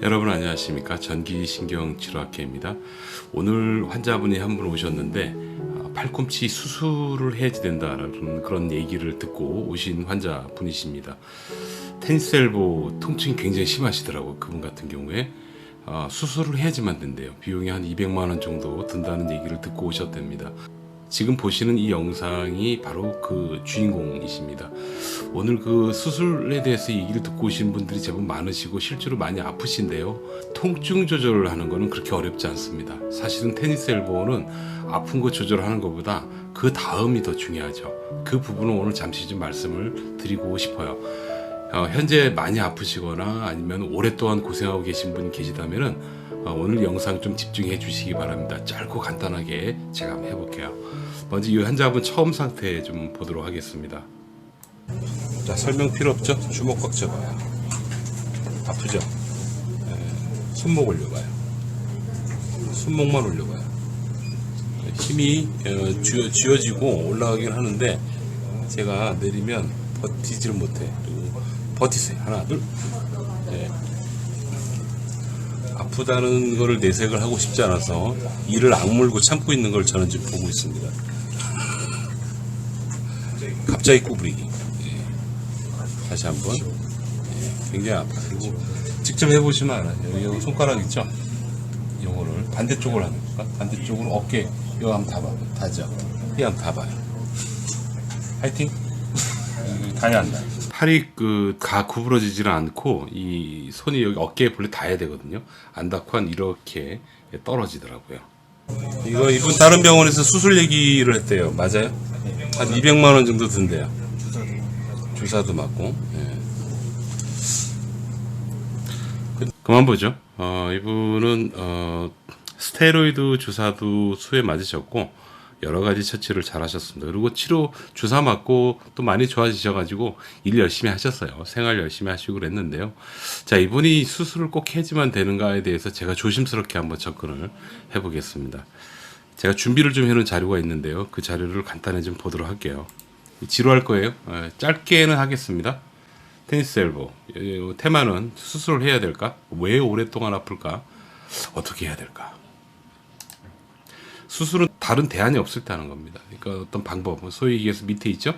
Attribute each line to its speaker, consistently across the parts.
Speaker 1: 여러분 안녕하십니까? 전기신경치료학회입니다. 오늘 환자분이 한 분 오셨는데 팔꿈치 수술을 해야지 된다라는 그런 얘기를 듣고 오신 환자분이십니다. 테니스 엘보 통증이 굉장히 심하시더라고요. 그분 같은 경우에 수술을 해야지만 된대요. 비용이 한 200만 원 정도 든다는 얘기를 듣고 오셨답니다. 지금 보시는 이 영상이 바로 그 주인공이십니다. 오늘 그 수술에 대해서 얘기를 듣고 오신 분들이 제법 많으시고 실제로 많이 아프신데요. 통증 조절을 하는 거는 그렇게 어렵지 않습니다. 사실은 테니스 엘보는 아픈 거 조절하는 것보다 그 다음이 더 중요하죠. 그 부분은 오늘 잠시 좀 말씀을 드리고 싶어요. 현재 많이 아프시거나 아니면 오랫동안 고생하고 계신 분이 계시다면은 오늘 영상 좀 집중해 주시기 바랍니다. 짧고 간단하게 제가 한번 해볼게요. 먼저 이 환자분 처음 상태 좀 보도록 하겠습니다. 자, 설명 필요 없죠? 주먹 꽉 잡아요. 아프죠? 손목 올려봐요. 손목만 올려봐요. 힘이 쥐어지고 올라가긴 하는데 제가 내리면 버티지를 못해. 버티세요. 하나, 둘. 네. 아프다는 거를 내색을 하고 싶지 않아서 이를 악물고 참고 있는 걸 저는 지금 보고 있습니다. 갑자기 구부리기. 네. 다시 한번. 네. 굉장히 아파요. 그리고 직접 해보시면 알아요. 여기 손가락 있죠? 이거를 반대쪽으로 하는 거까 반대쪽으로 어깨. 이거 한번 다 봐요. 다죠? 이 한번 다 봐요. 화이팅! 다야 안 나요. 팔이 가 구부러지지는 않고 이 손이 여기 어깨에 본래 닿아야 되거든요. 안 닿고 한 이렇게 떨어지더라고요. 이분 다른 병원에서 수술 얘기를 했대요. 맞아요? 한 200만 원 정도 든대요. 주사도 맞고. 예. 그만 보죠. 이분은 스테로이드 주사도 수에 맞으셨고 여러 가지 처치를 잘 하셨습니다. 그리고 치료 주사 맞고 또 많이 좋아지셔가지고 일 열심히 하셨어요. 생활 열심히 하시고 그랬는데요. 자, 이분이 수술을 꼭 해야지만 되는가에 대해서 제가 조심스럽게 한번 접근을 해보겠습니다. 제가 준비를 좀 해놓은 자료가 있는데요. 그 자료를 간단히 좀 보도록 할게요. 지루할 거예요. 짧게는 하겠습니다. 테니스 엘보. 테마는 수술을 해야 될까? 왜 오랫동안 아플까? 어떻게 해야 될까? 수술은 다른 대안이 없을 때 하는 겁니다. 그러니까 어떤 방법, 소위 얘기해서 밑에 있죠.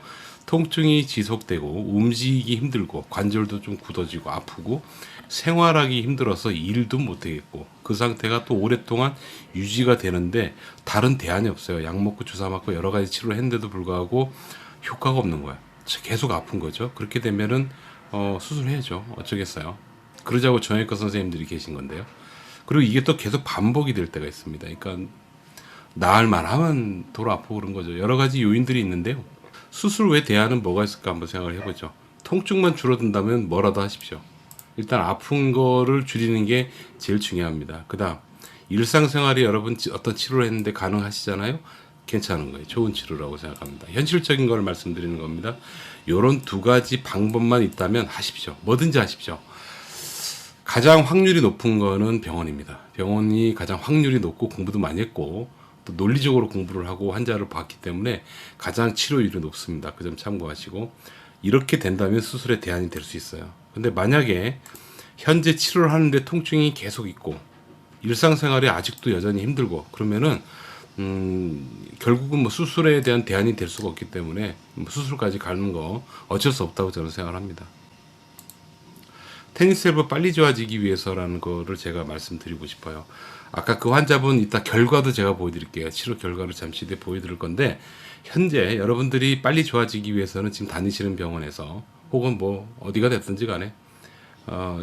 Speaker 1: 통증이 지속되고 움직이기 힘들고 관절도 좀 굳어지고 아프고 생활하기 힘들어서 일도 못하겠고 그 상태가 또 오랫동안 유지가 되는데 다른 대안이 없어요. 약 먹고 주사 맞고 여러 가지 치료를 했는데도 불구하고 효과가 없는 거야. 계속 아픈 거죠. 그렇게 되면은 수술해야죠. 어쩌겠어요. 그러자고 정형외과 선생님들이 계신 건데요. 그리고 이게 또 계속 반복이 될 때가 있습니다. 그러니까 나을 만하면 돌아 아프고 그런 거죠. 여러 가지 요인들이 있는데요. 수술 외 대안은 뭐가 있을까 한번 생각을 해보죠. 통증만 줄어든다면 뭐라도 하십시오. 일단 아픈 거를 줄이는 게 제일 중요합니다. 그 다음 일상생활에 여러분 어떤 치료를 했는데 가능하시잖아요. 괜찮은 거예요. 좋은 치료라고 생각합니다. 현실적인 걸 말씀드리는 겁니다. 요런 두 가지 방법만 있다면 하십시오. 뭐든지 하십시오. 가장 확률이 높은 거는 병원입니다. 병원이 가장 확률이 높고 공부도 많이 했고 또 논리적으로 공부를 하고 환자를 봤기 때문에 가장 치료율이 높습니다. 그 점 참고하시고 이렇게 된다면 수술의 대안이 될 수 있어요. 근데 만약에 현재 치료를 하는데 통증이 계속 있고 일상생활에 아직도 여전히 힘들고 그러면은 결국은 뭐 수술에 대한 대안이 될 수가 없기 때문에 수술까지 가는 거 어쩔 수 없다고 저는 생각합니다. 테니스 엘보 빨리 좋아지기 위해서라는 거를 제가 말씀드리고 싶어요. 아까 그 환자분 이따 결과도 제가 보여드릴게요. 치료 결과를 잠시 뒤에 보여드릴 건데 현재 여러분들이 빨리 좋아지기 위해서는 지금 다니시는 병원에서 혹은 뭐 어디가 됐든지 간에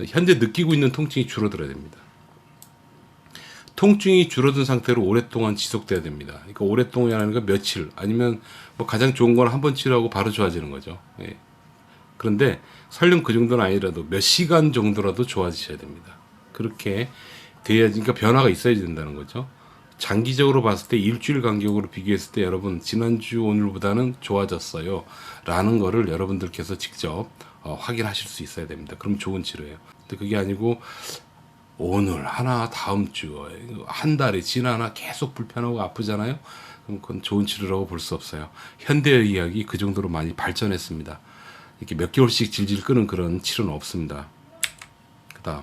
Speaker 1: 현재 느끼고 있는 통증이 줄어들어야 됩니다. 통증이 줄어든 상태로 오랫동안 지속돼야 됩니다. 그러니까 오랫동안이라는 건 며칠 아니면 뭐 가장 좋은 건 한 번 치료하고 바로 좋아지는 거죠. 예. 그런데 설령 그 정도는 아니라도 몇 시간 정도라도 좋아지셔야 됩니다. 그렇게 돼야지, 그러니까 변화가 있어야 된다는 거죠. 장기적으로 봤을 때 일주일 간격으로 비교했을 때 여러분 지난주 오늘보다는 좋아졌어요 라는 거를 여러분들께서 직접 확인하실 수 있어야 됩니다. 그럼 좋은 치료예요. 근데 그게 아니고 오늘 하나 다음 주 한 달이 지나나 계속 불편하고 아프잖아요. 그럼 그건 좋은 치료라고 볼 수 없어요. 현대의학이 그 정도로 많이 발전했습니다. 이렇게 몇 개월씩 질질 끄는 그런 치료는 없습니다. 그 다음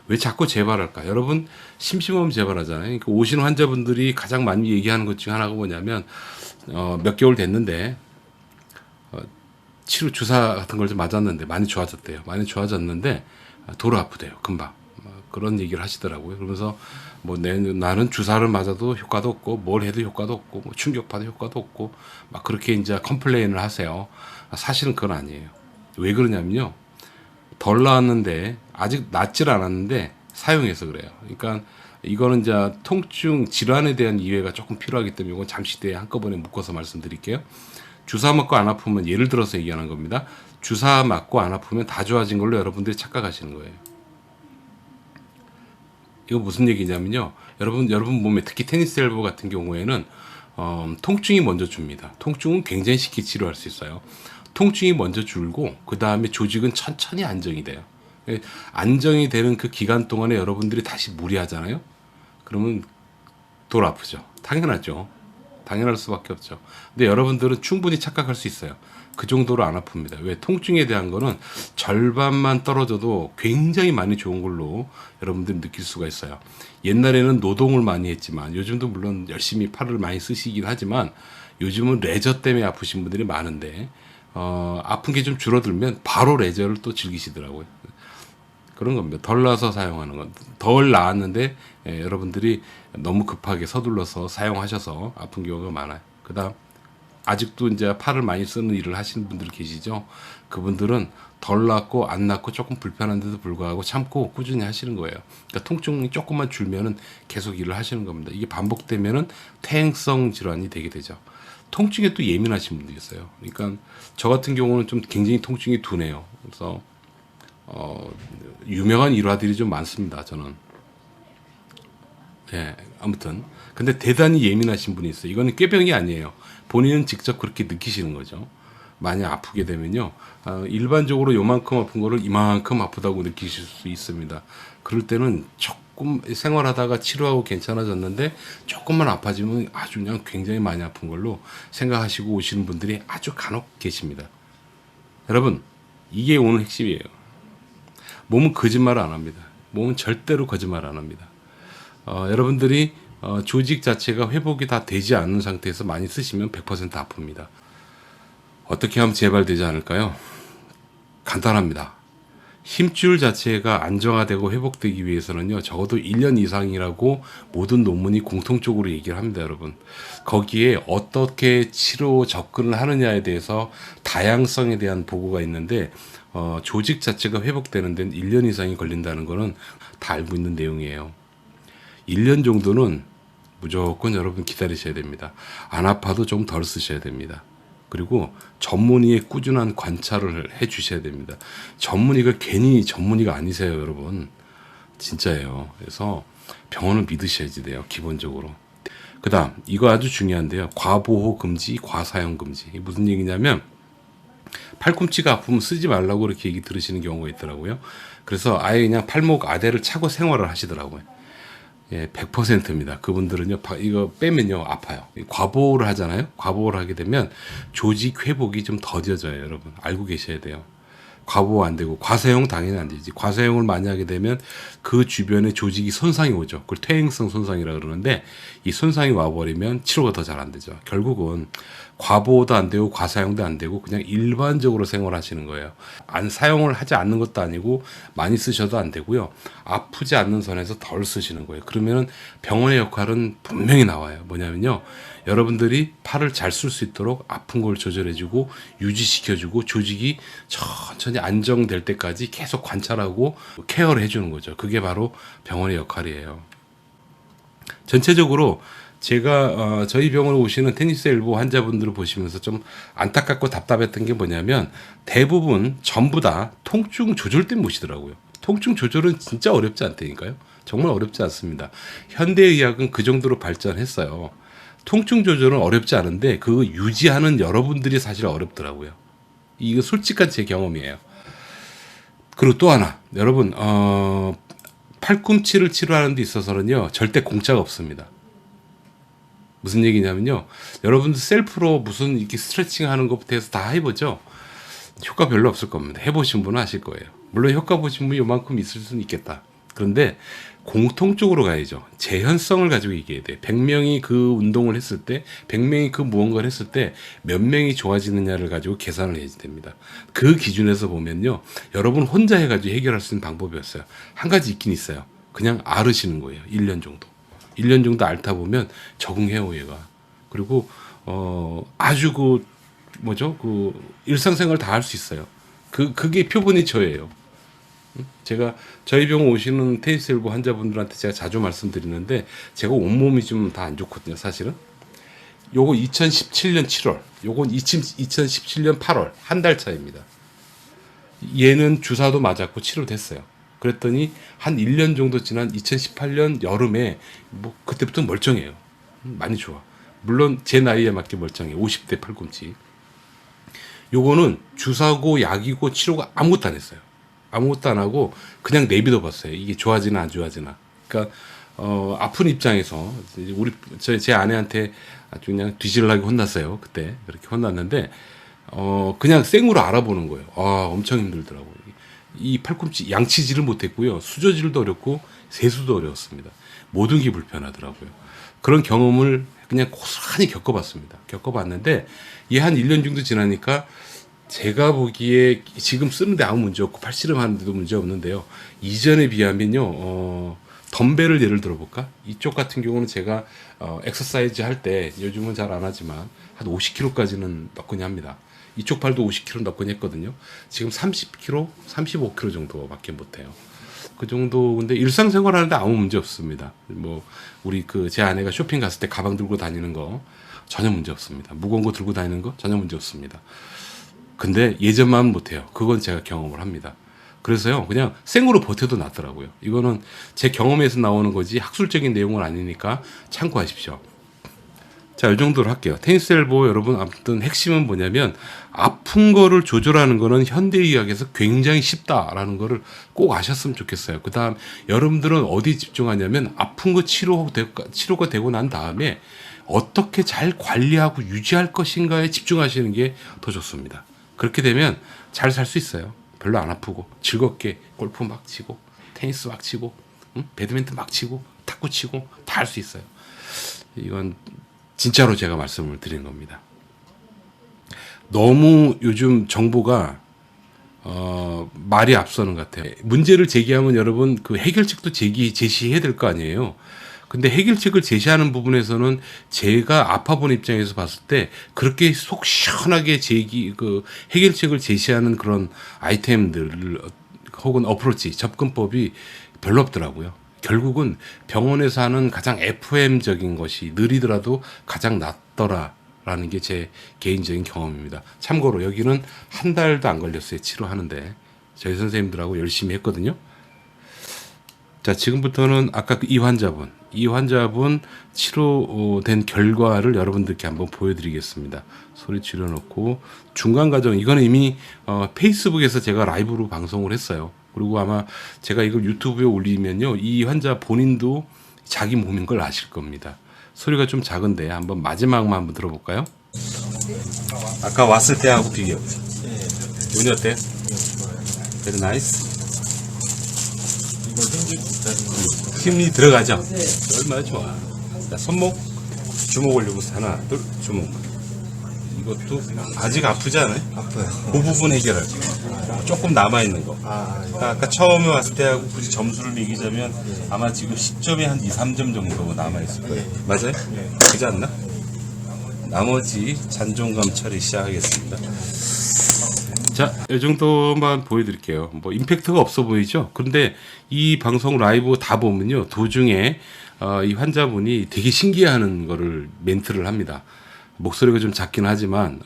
Speaker 1: 왜 자꾸 재발할까? 여러분 심심하면 재발하잖아요. 그러니까 오시는 환자분들이 가장 많이 얘기하는 것 중 하나가 뭐냐면 몇 개월 됐는데 치료 주사 같은 걸 좀 맞았는데 많이 좋아졌대요. 많이 좋아졌는데 도로 아프대요. 금방. 그런 얘기를 하시더라고요. 그러면서 뭐 나는 주사를 맞아도 효과도 없고 뭘 해도 효과도 없고 뭐 충격파도 효과도 없고 막 그렇게 이제 컴플레인을 하세요. 사실은 그건 아니에요. 왜 그러냐면요. 덜 나았는데 아직 낫질 않았는데 사용해서 그래요. 그러니까 이거는 이제 통증 질환에 대한 이해가 조금 필요하기 때문에 이건 잠시 뒤에 한꺼번에 묶어서 말씀드릴게요. 주사 맞고 안 아프면 예를 들어서 얘기하는 겁니다. 주사 맞고 안 아프면 다 좋아진 걸로 여러분들이 착각하시는 거예요. 이거 무슨 얘기냐면요. 여러분 몸에 특히 테니스 엘보 같은 경우에는 통증이 먼저 줍니다. 통증은 굉장히 쉽게 치료할 수 있어요. 통증이 먼저 줄고 그 다음에 조직은 천천히 안정이 돼요. 안정이 되는 그 기간 동안에 여러분들이 다시 무리하잖아요. 그러면 돌 아프죠. 당연하죠. 당연할 수밖에 없죠. 근데 여러분들은 충분히 착각할 수 있어요. 그 정도로 안 아픕니다. 왜? 통증에 대한 거는 절반만 떨어져도 굉장히 많이 좋은 걸로 여러분들이 느낄 수가 있어요. 옛날에는 노동을 많이 했지만 요즘도 물론 열심히 팔을 많이 쓰시긴 하지만 요즘은 레저 때문에 아프신 분들이 많은데 아픈 게 좀 줄어들면 바로 레저를 또 즐기시더라고요. 그런 겁니다. 덜 나서 사용하는 건. 덜 나았는데 여러분들이 너무 급하게 서둘러서 사용하셔서 아픈 경우가 많아요. 그 다음 아직도 이제 팔을 많이 쓰는 일을 하시는 분들 계시죠. 그분들은 덜 낫고 안 낫고 조금 불편한데도 불구하고 참고 꾸준히 하시는 거예요. 그러니까 통증이 조금만 줄면은 계속 일을 하시는 겁니다. 이게 반복되면은 퇴행성 질환이 되게 되죠. 통증에 또 예민하신 분들이 있어요. 그러니까 저 같은 경우는 좀 굉장히 통증이 둔해요. 그래서 유명한 일화들이 좀 많습니다. 저는. 예, 아무튼 근데 대단히 예민하신 분이 있어요. 이거는 꾀병이 아니에요. 본인은 직접 그렇게 느끼시는 거죠. 만약 아프게 되면요, 일반적으로 요만큼 아픈 거를 이만큼 아프다고 느끼실 수 있습니다. 그럴 때는 조금 생활하다가 치료하고 괜찮아졌는데 조금만 아파지면 아주 그냥 굉장히 많이 아픈 걸로 생각하시고 오시는 분들이 아주 간혹 계십니다. 여러분, 이게 오늘 핵심이에요. 몸은 거짓말 안 합니다. 몸은 절대로 거짓말 안 합니다. 여러분들이 조직 자체가 회복이 다 되지 않는 상태에서 많이 쓰시면 100% 아픕니다. 어떻게 하면 재발되지 않을까요? 간단합니다. 힘줄 자체가 안정화되고 회복되기 위해서는요, 적어도 1년 이상이라고 모든 논문이 공통적으로 얘기를 합니다, 여러분. 거기에 어떻게 치료 접근을 하느냐에 대해서 다양성에 대한 보고가 있는데, 조직 자체가 회복되는 데는 1년 이상이 걸린다는 거는 다 알고 있는 내용이에요. 1년 정도는 무조건 여러분 기다리셔야 됩니다. 안 아파도 좀 덜 쓰셔야 됩니다. 그리고 전문의의 꾸준한 관찰을 해 주셔야 됩니다. 전문의가 괜히 전문의가 아니세요, 여러분. 진짜예요. 그래서 병원을 믿으셔야지 돼요, 기본적으로. 그 다음, 이거 아주 중요한데요. 과보호 금지, 과사용 금지. 이게 무슨 얘기냐면, 팔꿈치가 아프면 쓰지 말라고 이렇게 얘기 들으시는 경우가 있더라고요. 그래서 아예 그냥 팔목 아대를 차고 생활을 하시더라고요. 예, 100%입니다. 그분들은요, 이거 빼면요, 아파요. 과보호를 하잖아요? 과보호를 하게 되면 조직 회복이 좀 더뎌져요, 여러분. 알고 계셔야 돼요. 과보호 안 되고, 과사용 당연히 안 되지. 과사용을 많이 하게 되면 그 주변에 조직이 손상이 오죠. 그걸 퇴행성 손상이라 그러는데, 이 손상이 와버리면 치료가 더 잘 안 되죠. 결국은 과보호도 안 되고, 과사용도 안 되고, 그냥 일반적으로 생활하시는 거예요. 안 사용을 하지 않는 것도 아니고, 많이 쓰셔도 안 되고요. 아프지 않는 선에서 덜 쓰시는 거예요. 그러면은 병원의 역할은 분명히 나와요. 뭐냐면요, 여러분들이 팔을 잘 쓸 수 있도록 아픈 걸 조절해주고 유지시켜주고 조직이 천천히 안정될 때까지 계속 관찰하고 케어를 해주는 거죠. 그게 바로 병원의 역할이에요. 전체적으로 제가 저희 병원에 오시는 테니스 엘보 환자분들을 보시면서 좀 안타깝고 답답했던 게 뭐냐면 대부분 전부 다 통증 조절 때문에 오시더라고요. 통증 조절은 진짜 어렵지 않다니까요. 정말 어렵지 않습니다. 현대의학은 그 정도로 발전했어요. 통증 조절은 어렵지 않은데 그 유지하는 여러분들이 사실 어렵더라고요. 이거 솔직한 제 경험이에요. 그리고 또 하나, 여러분 팔꿈치를 치료하는 데 있어서는요, 절대 공짜가 없습니다. 무슨 얘기냐면요, 여러분들 셀프로 무슨 이렇게 스트레칭 하는 것부터 해서 다 해보죠. 효과 별로 없을 겁니다. 해보신 분은 아실 거예요. 물론 효과 보신 분이 요만큼 있을 수는 있겠다. 그런데 공통적으로 가야죠. 재현성을 가지고 얘기해야 돼. 100명이 그 운동을 했을 때, 100명이 그 무언가를 했을 때 몇 명이 좋아지느냐를 가지고 계산을 해야 됩니다. 그 기준에서 보면요. 여러분 혼자 해가지고 해결할 수 있는 방법이었어요. 한 가지 있긴 있어요. 그냥 앓으시는 거예요. 1년 정도. 1년 정도 앓다 보면 적응해요, 얘가. 그리고, 아주 일상생활 다 할 수 있어요. 그게 표본이 저예요. 제가 저희 병원 오시는 테니스 엘보 환자분들한테 제가 자주 말씀드리는데 제가 온몸이 좀 다 안 좋거든요, 사실은. 요거 2017년 7월, 요건 2017년 8월, 한 달 차입니다. 얘는 주사도 맞았고 치료됐어요. 그랬더니 한 1년 정도 지난 2018년 여름에 뭐 그때부터 멀쩡해요. 많이 좋아. 물론 제 나이에 맞게 멀쩡해. 50대 팔꿈치. 요거는 주사고 약이고 치료가 아무것도 안 했어요. 아무것도 안 하고 그냥 내비둬 봤어요. 이게 좋아지나 안 좋아지나. 그러니까 아픈 입장에서 제 아내한테 아주 그냥 뒤질라게 혼났어요. 그때 그렇게 혼났는데 그냥 생으로 알아보는 거예요. 엄청 힘들더라고요. 이 팔꿈치 양치질을 못했고요. 수저질도 어렵고 세수도 어려웠습니다. 모든 게 불편하더라고요. 그런 경험을 그냥 고스란히 겪어봤습니다. 겪어봤는데 얘 한 1년 정도 지나니까 제가 보기에 지금 쓰는데 아무 문제 없고 팔씨름 하는데도 문제 없는데요. 이전에 비하면요. 덤벨을 예를 들어볼까? 이쪽 같은 경우는 제가 엑서사이즈 할 때 요즘은 잘 안 하지만 한 50kg까지는 넣거니 합니다. 이쪽 팔도 50kg 넣거니 했거든요. 지금 30kg, 35kg 정도밖에 못해요. 그 정도. 근데 일상생활 하는데 아무 문제 없습니다. 뭐 우리 제 아내가 쇼핑 갔을 때 가방 들고 다니는 거 전혀 문제 없습니다. 무거운 거 들고 다니는 거 전혀 문제 없습니다. 근데 예전만 못해요. 그건 제가 경험을 합니다. 그래서요, 그냥 생으로 버텨도 낫더라고요. 이거는 제 경험에서 나오는 거지 학술적인 내용은 아니니까 참고하십시오. 자, 이 정도로 할게요. 테니스 엘보 여러분, 아무튼 핵심은 뭐냐면 아픈 거를 조절하는 거는 현대의학에서 굉장히 쉽다라는 거를 꼭 아셨으면 좋겠어요. 그 다음 여러분들은 어디 집중하냐면 아픈 거 치료가 되고 난 다음에 어떻게 잘 관리하고 유지할 것인가에 집중하시는 게 더 좋습니다. 그렇게 되면 잘 살 수 있어요. 별로 안 아프고 즐겁게 골프 막 치고 테니스 막 치고 배드민턴 막 치고 탁구 치고 다 할 수 있어요. 이건 진짜로 제가 말씀을 드린 겁니다. 너무 요즘 정보가 말이 앞서는 것 같아요. 문제를 제기하면 여러분 그 해결책도 제시해야 될 거 아니에요. 근데 해결책을 제시하는 부분에서는 제가 아파본 입장에서 봤을 때 그렇게 속 시원하게 해결책을 제시하는 그런 아이템들 혹은 어프로치, 접근법이 별로 없더라고요. 결국은 병원에서 하는 가장 FM적인 것이 느리더라도 가장 낫더라라는 게 제 개인적인 경험입니다. 참고로 여기는 한 달도 안 걸렸어요. 치료하는데 저희 선생님들하고 열심히 했거든요. 자, 지금부터는 아까 이 환자분 치료된 결과를 여러분들께 한번 보여드리겠습니다. 소리 줄여놓고 중간 과정, 이거는 이미 페이스북에서 제가 라이브로 방송을 했어요. 그리고 아마 제가 이걸 유튜브에 올리면요, 이 환자 본인도 자기 몸인 걸 아실 겁니다. 소리가 좀 작은데 한번 마지막만 한번 들어볼까요? 아까 왔을 때하고 비교. 기분이 어때? Very nice. 힘이 들어가죠? 얼마나 좋아. 자, 손목, 주먹 올리고서 하나, 둘, 주먹. 이것도 아직 아프지 않아요?
Speaker 2: 아파요.
Speaker 1: 그 부분 해결할 거예요. 조금 남아있는 거. 아까 처음에 왔을 때하고 굳이 점수를 매기자면 아마 지금 10점에 한 2, 3점 정도 남아있을 거예요. 맞아요? 그렇지 않나? 나머지 잔존감 처리 시작하겠습니다. 자, 이 정도만 보여드릴게요. 뭐 임팩트가 없어 보이죠? 그런데 이 방송 라이브 다 보면요, 도중에 이 환자분이 되게 신기해하는 거를 멘트를 합니다. 목소리가 좀 작긴 하지만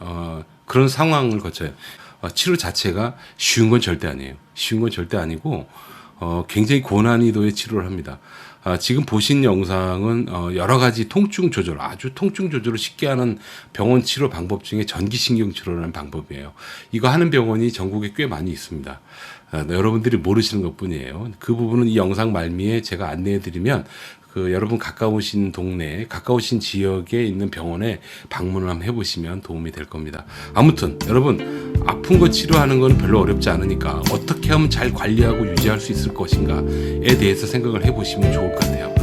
Speaker 1: 그런 상황을 거쳐요. 치료 자체가 쉬운 건 절대 아니에요. 쉬운 건 절대 아니고 굉장히 고난이도의 치료를 합니다. 지금 보신 영상은 여러 가지 통증 조절, 아주 통증 조절을 쉽게 하는 병원 치료 방법 중에 전기신경 치료라는 방법이에요. 이거 하는 병원이 전국에 꽤 많이 있습니다. 여러분들이 모르시는 것뿐이에요. 그 부분은 이 영상 말미에 제가 안내해드리면 여러분 가까우신 동네, 가까우신 지역에 있는 병원에 방문을 한번 해보시면 도움이 될 겁니다. 아무튼 여러분 아픈 거 치료하는 건 별로 어렵지 않으니까 어떻게 하면 잘 관리하고 유지할 수 있을 것인가에 대해서 생각을 해보시면 좋을 것 같아요.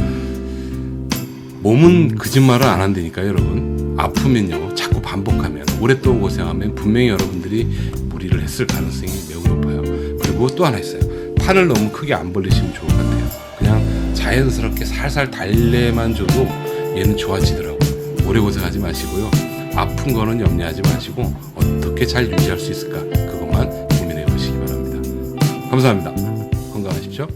Speaker 1: 몸은 거짓말을 안 한다니까요, 여러분. 아프면요, 자꾸 반복하면, 오랫동안 고생하면 분명히 여러분들이 무리를 했을 가능성이 매우 높아요. 그리고 또 하나 있어요. 판을 너무 크게 안 벌리시면 좋을 것 같아요. 그냥 자연스럽게 살살 달래만 줘도 얘는 좋아지더라고요. 오래 고생하지 마시고요. 아픈 거는 염려하지 마시고 어떻게 잘 유지할 수 있을까, 그것만 고민해 보시기 바랍니다. 감사합니다. 건강하십시오.